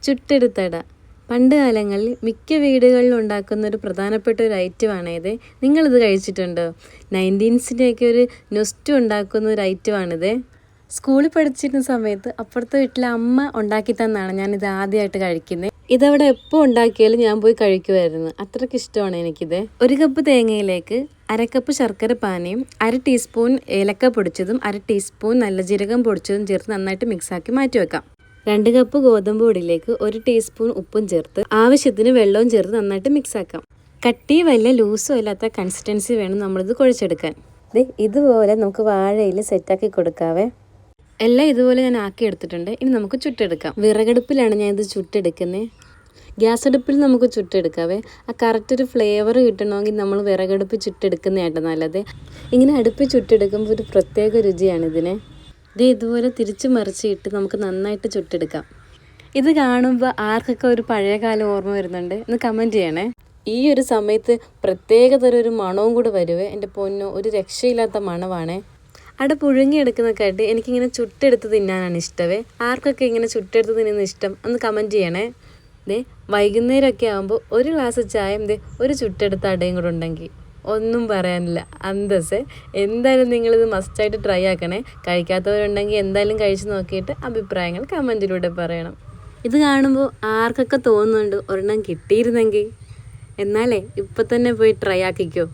ചുട്ടെടുത്തട. പണ്ട് കാലങ്ങളിൽ മിക്ക വീടുകളിലും ഉണ്ടാക്കുന്ന ഒരു പ്രധാനപ്പെട്ട ഒരു ഐറ്റമാണിത്. നിങ്ങളിത് കഴിച്ചിട്ടുണ്ടോ? 1900-ൻ്റെയൊക്കെ ഒരു നൊസ്റ്റു ഉണ്ടാക്കുന്ന ഒരു ഐറ്റമാണിത്. സ്കൂളിൽ പഠിച്ചിരുന്ന സമയത്ത് അപ്പുറത്തെ വീട്ടിലെ അമ്മ ഉണ്ടാക്കി തന്നാണ് ഞാനിത് ആദ്യമായിട്ട് കഴിക്കുന്നത്. ഇതവിടെ എപ്പോൾ ഉണ്ടാക്കിയാലും ഞാൻ പോയി കഴിക്കുമായിരുന്നു. അത്രയ്ക്ക് ഇഷ്ടമാണ് എനിക്കിത്. 1 കപ്പ് തേങ്ങയിലേക്ക് 1/2 കപ്പ് ശർക്കര പാനിയും 1/2 ടീസ്പൂൺ ഏലക്ക പൊടിച്ചതും 1/2 ടീസ്പൂൺ നല്ല ജീരകം പൊടിച്ചതും ചേർത്ത് നന്നായിട്ട് മിക്സാക്കി മാറ്റി വെക്കാം. 2 കപ്പ് ഗോതമ്പ് പൊടിയിലേക്ക് 1 ടീസ്പൂൺ ഉപ്പും ചേർത്ത് ആവശ്യത്തിന് വെള്ളവും ചേർത്ത് നന്നായിട്ട് മിക്സാക്കാം. കട്ടി വലിയ ലൂസോ ഇല്ലാത്ത കൺസിസ്റ്റൻസി വേണം നമ്മളിത് കുഴച്ചെടുക്കാൻ. ഇതുപോലെ നമുക്ക് വാഴയിൽ സെറ്റാക്കി കൊടുക്കാവേ. എല്ലാം ഇതുപോലെ ഞാൻ ആക്കി എടുത്തിട്ടുണ്ട്. ഇനി നമുക്ക് ചുട്ടെടുക്കാം. വിറകടുപ്പിലാണ് ഞാൻ ഇത് ചുട്ടെടുക്കുന്നത്. ഗ്യാസ് അടുപ്പിൽ നമുക്ക് ചുട്ടെടുക്കാവേ. ആ കറക്റ്റ് ഒരു ഫ്ലേവർ കിട്ടണമെങ്കിൽ നമ്മൾ വിറകടുപ്പ് ചുട്ടെടുക്കുന്നതായിട്ട് നല്ലത്. ഇങ്ങനെ അടുപ്പിൽ ചുട്ടെടുക്കുമ്പോൾ ഒരു പ്രത്യേക രുചിയാണ് ഇതിന്. ഇതുപോലെ തിരിച്ച് മറിച്ചിട്ട് നമുക്ക് നന്നായിട്ട് ചുട്ടെടുക്കാം. ഇത് കാണുമ്പോൾ ആർക്കൊക്കെ ഒരു പഴയ കാലം ഓർമ്മ വരുന്നുണ്ട് എന്ന് കമൻറ്റ് ചെയ്യണേ. ഈ ഒരു സമയത്ത് പ്രത്യേകതരം ഒരു മണവും കൂടെ വരുവേ. എൻ്റെ പൊന്നോ, ഒരു രക്ഷയില്ലാത്ത മണമാണേ. അവിടെ പുഴുങ്ങിയെടുക്കുന്നതൊക്കെയായിട്ട് എനിക്കിങ്ങനെ ചുട്ടെടുത്ത് തിന്നാനാണ് ഇഷ്ടമേ. ആർക്കൊക്കെ ഇങ്ങനെ ചുട്ടെടുത്ത് തിന്നുന്ന ഇഷ്ടം ഒന്ന് കമൻറ്റ് ചെയ്യണേ. വൈകുന്നേരമൊക്കെ ആകുമ്പോൾ ഒരു ഗ്ലാസ് ചായയും ഒരു ചുട്ടെടുത്ത അടയും കൂടെ ഉണ്ടെങ്കിൽ ഒന്നും പറയാനില്ല, അന്തസ്സേ. എന്തായാലും നിങ്ങളിത് മസ്റ്റായിട്ട് ട്രൈ ആക്കണേ. കഴിക്കാത്തവരുണ്ടെങ്കിൽ എന്തായാലും കഴിച്ച് നോക്കിയിട്ട് അഭിപ്രായങ്ങൾ കമൻറ്റിലൂടെ പറയണം. ഇത് കാണുമ്പോൾ ആർക്കൊക്കെ തോന്നുന്നുണ്ട് ഒരെണ്ണം കിട്ടിയിരുന്നെങ്കിൽ. എന്നാലേ ഇപ്പം തന്നെ പോയി ട്രൈ ആക്കിക്കോ.